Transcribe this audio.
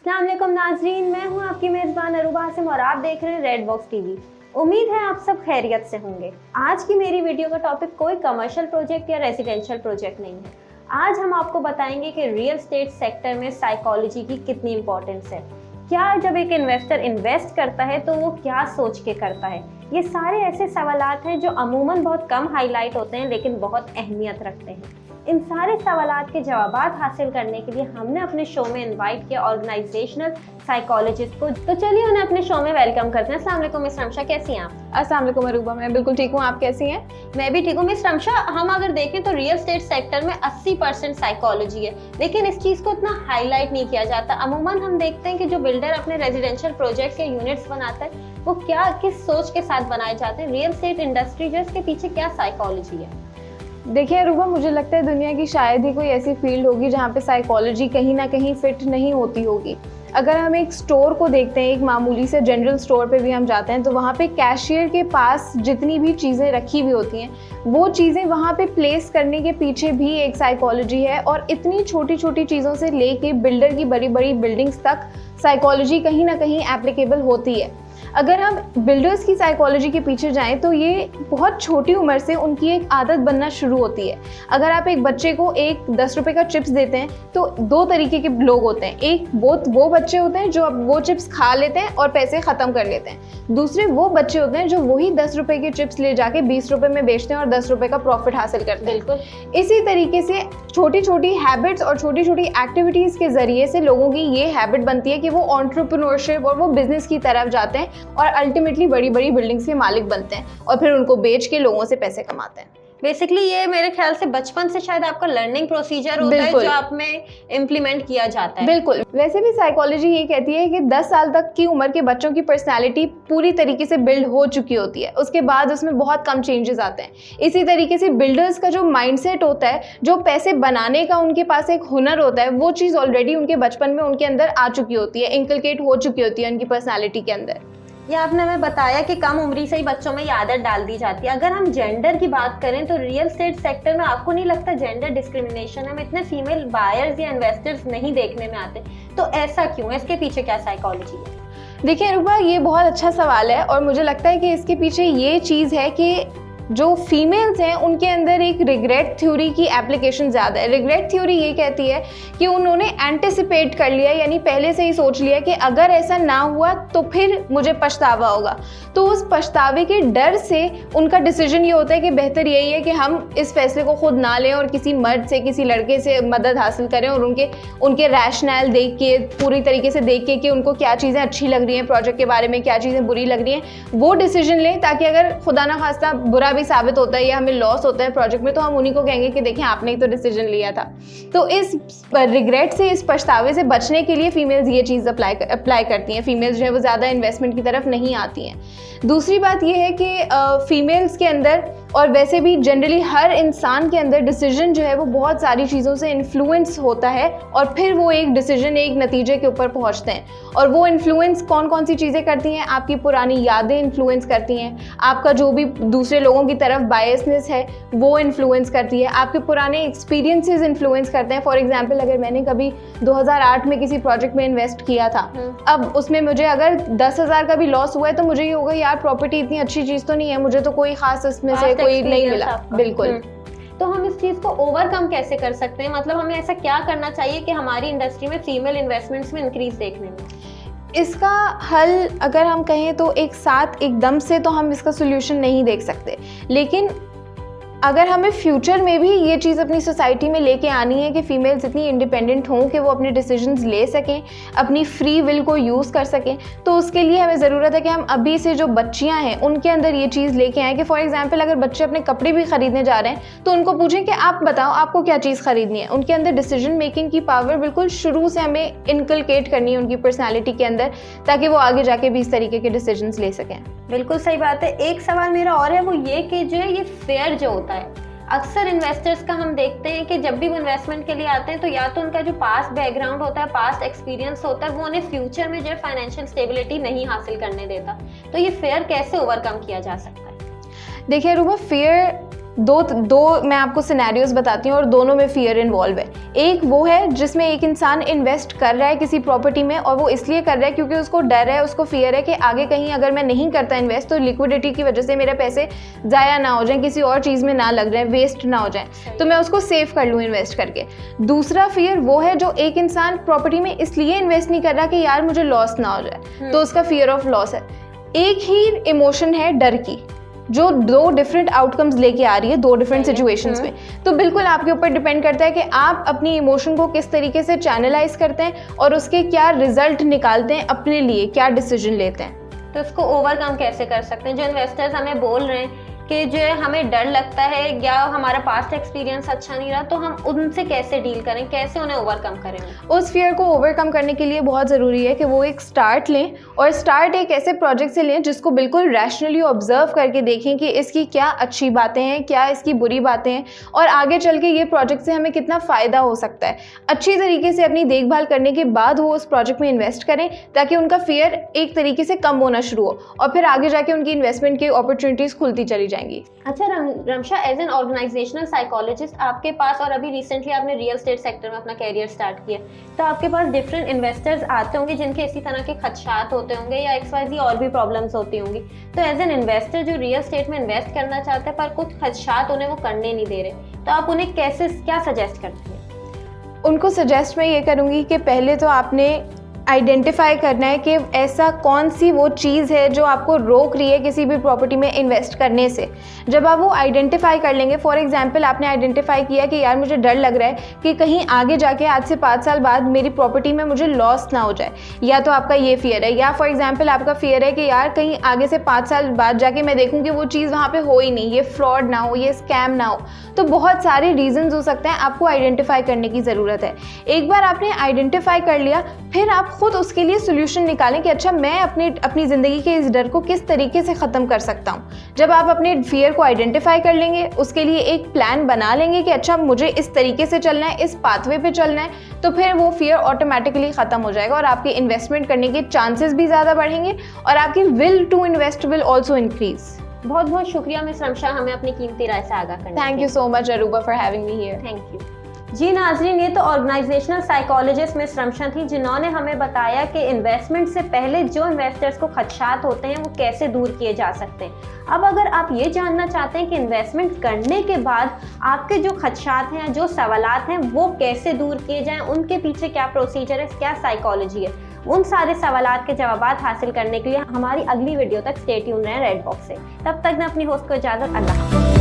अस्सलाम वालेकुम नाजरीन, मैं हूं आपकी मेज़बान अरूबा हासिम और आप देख रहे हैं रेड बॉक्स टीवी। उम्मीद है आप सब खैरियत से होंगे। आज की मेरी वीडियो का टॉपिक कोई कमर्शियल प्रोजेक्ट या रेजिडेंशियल प्रोजेक्ट नहीं है। आज हम आपको बताएंगे कि रियल एस्टेट सेक्टर में साइकोलॉजी की कितनी इंपॉर्टेंस है। क्या जब एक इन्वेस्टर इन्वेस्ट करता है तो वो क्या सोच के करता है। ये सारे ऐसे सवालात हैं जो अमूमन बहुत कम हाईलाइट होते हैं लेकिन बहुत अहमियत रखते हैं। इन सारे सवालात के जवाबात हासिल करने के लिए हमने अपने शो में इनवाइट किया ऑर्गेनाइजेशनल साइकोलॉजिस्ट को। तो चलिए उन्हें अपने शो में वेलकम करते हैं। अस्सलाम वालेकुम मिस रमशा, कैसी हैं आप? अस्सलाम वालेकुम अरूबा, मैं बिल्कुल ठीक हूँ, आप कैसी हैं? मैं भी ठीक हूँ। मिस रमशा, हम अगर देखें तो रियल एस्टेट सेक्टर में 80% साइकोलॉजी है, लेकिन इस चीज़ को इतना हाईलाइट नहीं किया जाता। अमूमन हम देखते हैं कि जो बिल्डर अपने रेजिडेंशियल प्रोजेक्ट के यूनिट्स बनाता है वो क्या किस सोच के साथ बनाए जाते हैं। रियल एस्टेट इंडस्ट्री जो इसके पीछे क्या साइकोलॉजी है? देखिए अरूबा, मुझे लगता है दुनिया की शायद ही कोई ऐसी फील्ड होगी जहाँ पे साइकोलॉजी कहीं ना कहीं फिट नहीं होती होगी। अगर हम एक स्टोर को देखते हैं, एक मामूली से जनरल स्टोर पे भी हम जाते हैं तो वहाँ पे कैशियर के पास जितनी भी चीज़ें रखी हुई होती हैं वो चीज़ें वहाँ पे प्लेस करने के पीछे भी एक साइकोलॉजी है। और इतनी छोटी छोटी चीज़ों से लेके बिल्डर की बड़ी बड़ी बिल्डिंग्स तक साइकोलॉजी कहीं ना कहीं एप्लीकेबल होती है। अगर हम बिल्डर्स की साइकोलॉजी के पीछे जाएं तो ये बहुत छोटी उम्र से उनकी एक आदत बनना शुरू होती है। अगर आप एक बच्चे को एक 10 रुपये का चिप्स देते हैं तो दो तरीके के लोग होते हैं। एक वो बच्चे होते हैं जो वो चिप्स खा लेते हैं और पैसे ख़त्म कर लेते हैं। दूसरे वो बच्चे होते हैं जो वही 10 रुपये के चिप्स ले जाके 20 रुपये में बेचते हैं और 10 रुपये का प्रॉफिट हासिल करते हैं। बिल्कुल इसी तरीके से छोटी छोटी हैबिट्स और छोटी छोटी एक्टिविटीज़ के ज़रिए से लोगों की ये हैबिट बनती है कि वो एंटरप्रेन्योरशिप और वो बिज़नेस की तरफ जाते हैं और अल्टीमेटली बड़ी बड़ी बिल्डिंग्स के मालिक बनते हैं और फिर उनको बेच के लोगों से पैसे कमाते हैं। बेसिकली ये मेरे ख्याल से बचपन से शायद आपका लर्निंग प्रोसीजर होता है जो आप में इम्प्लीमेंट किया जाता है। बिल्कुल। वैसे भी साइकोलॉजी ये कहती है कि 10 साल तक की उम्र के बच्चों की पर्सनालिटी पूरी तरीके से बिल्ड हो चुकी होती है, उसके बाद उसमें बहुत कम चेंजेस आते हैं। इसी तरीके से बिल्डर्स का जो माइंडसेट होता है, जो पैसे बनाने का उनके पास एक हुनर होता है, वो चीज़ ऑलरेडी उनके बचपन में उनके अंदर आ चुकी होती है, इंकलकेट हो चुकी होती है उनकी पर्सनैलिटी के अंदर। ये आपने हमें बताया कि कम उम्र से ही बच्चों में ये आदत डाल दी जाती है। अगर हम जेंडर की बात करें तो रियल एस्टेट सेक्टर में आपको नहीं लगता जेंडर डिस्क्रिमिनेशन, हम इतने फीमेल बायर्स या इन्वेस्टर्स नहीं देखने में आते, तो ऐसा क्यों है? इसके पीछे क्या साइकोलॉजी है? देखिए रूबा, ये बहुत अच्छा सवाल है और मुझे लगता है कि इसके पीछे ये चीज़ है कि जो फीमेल्स हैं उनके अंदर एक रिग्रेट थ्योरी की एप्लीकेशन ज़्यादा है। रिग्रेट थ्योरी ये कहती है कि उन्होंने एंटिसिपेट कर लिया, यानी पहले से ही सोच लिया कि अगर ऐसा ना हुआ तो फिर मुझे पछतावा होगा। तो उस पछतावे के डर से उनका डिसीजन ये होता है कि बेहतर यही है कि हम इस फैसले को खुद ना लें और किसी मर्द से, किसी लड़के से मदद हासिल करें और उनके रैशनल देख के, पूरी तरीके से देख के कि उनको क्या चीज़ें अच्छी लग रही हैं प्रोजेक्ट के बारे में, क्या चीज़ें बुरी लग रही हैं, वो डिसीजन लें, ताकि अगर खुदा ना खास्ता बुरा भी साबित होता है या हमें लॉस होता है प्रोजेक्ट में तो हम उन्हीं को कहेंगे कि देखिए आपने ही तो डिसीजन लिया था। तो इस रिग्रेट से, इस पछतावे से बचने के लिए फीमेल्स ये चीज़ अप्लाई करती हैं। फीमेल्स जो है वो ज़्यादा इन्वेस्टमेंट की तरफ नहीं आती हैं। दूसरी बात ये है कि फीमेल्स के अंदर और वैसे भी जनरली हर इंसान के अंदर डिसीजन जो है वो बहुत सारी चीज़ों से इन्फ्लुएंस होता है और फिर वो एक डिसीजन, एक नतीजे के ऊपर पहुंचते हैं। और वो इन्फ्लुएंस कौन कौन सी चीज़ें करती हैं? आपकी पुरानी यादें इन्फ्लुएंस करती हैं, आपका जो भी दूसरे लोगों की तरफ बायसनेस है वो इन्फ्लुएंस करती है, आपके पुराने एक्सपीरियंसेस इन्फ्लुएंस करते हैं। फॉर एग्जांपल, अगर मैंने कभी 2008 में किसी प्रोजेक्ट में इन्वेस्ट किया था, अब उसमें मुझे अगर 10,000 का भी लॉस हुआ है तो मुझे ये होगा यार प्रॉपर्टी इतनी अच्छी चीज़ तो नहीं है, मुझे तो कोई खास इसमें से कोई नहीं मिला। बिल्कुल। तो हम इस चीज़ को ओवरकम कैसे कर सकते हैं? मतलब हमें ऐसा क्या करना चाहिए कि हमारी इंडस्ट्री में फीमेल इन्वेस्टमेंट्स में इंक्रीज देखने में? इसका हल अगर हम कहें तो एक साथ एकदम से तो हम इसका सोल्यूशन नहीं देख सकते, लेकिन अगर हमें फ्यूचर में भी ये चीज़ अपनी सोसाइटी में लेके आनी है कि फ़ीमेल्स इतनी इंडिपेंडेंट हों कि वो अपने डिसीजंस ले सकें, अपनी फ्री विल को यूज़ कर सकें, तो उसके लिए हमें ज़रूरत है कि हम अभी से जो बच्चियां हैं उनके अंदर ये चीज़ लेके आएँ कि फॉर एग्जांपल अगर बच्चे अपने कपड़े भी ख़रीदने जा रहे हैं तो उनको पूछें कि आप बताओ आपको क्या चीज़ ख़रीदनी है। उनके अंदर डिसीजन मेकिंग की पावर बिल्कुल शुरू से हमें इनकलकेट करनी है उनकी पर्सनैलिटी के अंदर, ताकि वो आगे जाके भी इस तरीके के डिसीजंस ले सकें। बिल्कुल सही बात है। एक सवाल मेरा और है, वो ये कि जो है ये फेयर जो होता है, अक्सर इन्वेस्टर्स का हम देखते हैं कि जब भी वो इन्वेस्टमेंट के लिए आते हैं तो या तो उनका जो पास्ट बैकग्राउंड होता है, पास्ट एक्सपीरियंस होता है, वो उन्हें फ्यूचर में जो है फाइनेंशियल स्टेबिलिटी नहीं हासिल करने देता। तो ये फेयर कैसे ओवरकम किया जा सकता है? देखिए रूबा, फेयर दो मैं आपको सिनेरियोज बताती हूँ और दोनों में फियर इन्वॉल्व है। एक वो है जिसमें एक इंसान इन्वेस्ट कर रहा है किसी प्रॉपर्टी में और वो इसलिए कर रहा है क्योंकि उसको डर है, उसको फियर है कि आगे कहीं अगर मैं नहीं करता इन्वेस्ट तो लिक्विडिटी की वजह से मेरे पैसे ज़ाया ना हो जाएं, किसी और चीज़ में ना लग जाए, वेस्ट ना हो जाए, तो मैं उसको सेव कर लूँ इन्वेस्ट करके। दूसरा फियर वो है जो एक इंसान प्रॉपर्टी में इसलिए इन्वेस्ट नहीं कर रहा कि यार मुझे लॉस ना हो जाए, तो उसका फियर ऑफ लॉस है। एक ही इमोशन है डर की जो दो डिफरेंट आउटकम्स लेके आ रही है दो डिफरेंट सिचुएशंस में। तो बिल्कुल आपके ऊपर डिपेंड करता है कि आप अपनी इमोशन को किस तरीके से चैनलाइज करते हैं और उसके क्या रिजल्ट निकालते हैं, अपने लिए क्या डिसीजन लेते हैं। तो इसको ओवरकम कैसे कर सकते हैं? जो इन्वेस्टर्स हमें बोल रहे हैं कि जो है हमें डर लगता है या हमारा पास्ट एक्सपीरियंस अच्छा नहीं रहा, तो हम उनसे कैसे डील करें, कैसे उन्हें ओवरकम करें? उस फियर को ओवरकम करने के लिए बहुत ज़रूरी है कि वो एक स्टार्ट लें और स्टार्ट एक ऐसे प्रोजेक्ट से लें जिसको बिल्कुल रैशनली ऑब्जर्व करके देखें कि इसकी क्या अच्छी बातें हैं, क्या इसकी बुरी बातें हैं और आगे चल के ये प्रोजेक्ट से हमें कितना फ़ायदा हो सकता है। अच्छी तरीके से अपनी देखभाल करने के बाद वो उस प्रोजेक्ट में इन्वेस्ट करें ताकि उनका फियर एक तरीके से कम होना शुरू हो और फिर आगे जाके उनकी इन्वेस्टमेंट की अपॉर्चुनिटीज़ खुलती चली जाएंगी। अच्छा Ramsha, as an organisational psychologist आपके पास, और अभी रिसेंटली आपने रियल एस्टेट सेक्टर में अपना कैरियर स्टार्ट किया, तो आपके पास डिफरेंट इन्वेस्टर्स आते होंगे जिनके इसी तरह के खदशात होते होंगे या XYZ और भी प्रॉब्लम्स होती होंगी। तो एज एन इन्वेस्टर जो रियल एस्टेट में इन्वेस्ट करना चाहते हैं पर कुछ खदशात उन्हें वो करने नहीं दे रहे, तो आप उन्हें कैसे क्या सजेस्ट करती हैं? उनको सजेस्ट मैं ये करूँगी कि पहले तो आपने आइडेंटिफाई करना है कि ऐसा कौन सी वो चीज़ है जो आपको रोक रही है किसी भी प्रॉपर्टी में इन्वेस्ट करने से। जब आप वो आइडेंटिफाई कर लेंगे, फॉर एग्जांपल आपने आइडेंटिफाई किया कि यार मुझे डर लग रहा है कि कहीं आगे जाके आज से 5 साल बाद मेरी प्रॉपर्टी में मुझे लॉस ना हो जाए, या तो आपका ये फियर है, या फॉर एग्जाम्पल आपका फियर है कि यार कहीं आगे से 5 साल बाद जाके मैं देखूँ कि वो चीज़ वहाँ पर हो ही नहीं, ये फ्रॉड ना हो, ये स्कैम ना हो। तो बहुत सारे रीजंस हो सकते हैं, आपको आइडेंटिफाई करने की ज़रूरत है। एक बार आपने आइडेंटिफाई कर लिया, फिर आप खुद उसके लिए सोल्यूशन निकालें कि अच्छा मैं अपनी ज़िंदगी के इस डर को किस तरीके से ख़त्म कर सकता हूँ। जब आप अपने फियर को आइडेंटिफाई कर लेंगे, उसके लिए एक प्लान बना लेंगे कि अच्छा मुझे इस तरीके से चलना है, इस पाथवे पे चलना है, तो फिर वो फियर ऑटोमेटिकली ख़त्म हो जाएगा और आपके इन्वेस्टमेंट करने के चांसेस भी ज़्यादा बढ़ेंगे और आपकी will to invest will also increase. बहुत बहुत शुक्रिया मिस रमशा हमें अपनी कीमती राय से आगाह करने। Thank you so much Aruba for having me here. Thank you. जी नाजरीन, ये तो ऑर्गेनाइजेशनल साइकोलॉजिस्ट मिस रमशा थी जिन्होंने हमें बताया कि इन्वेस्टमेंट से पहले जो इन्वेस्टर्स को खदशात होते हैं वो कैसे दूर किए जा सकते हैं। अब अगर आप ये जानना चाहते हैं कि इन्वेस्टमेंट करने के बाद आपके जो खदशात हैं, जो सवालात हैं, वो कैसे दूर किए जाएं, उनके पीछे क्या प्रोसीजर है, क्या साइकोलॉजी है, उन सारे सवालात के जवाब हासिल करने के लिए हमारी अगली वीडियो तक स्टे ट्यून रहें रेड बॉक्स से। तब तक मैं अपनी होस्ट को इजाज़त, अल्लाह।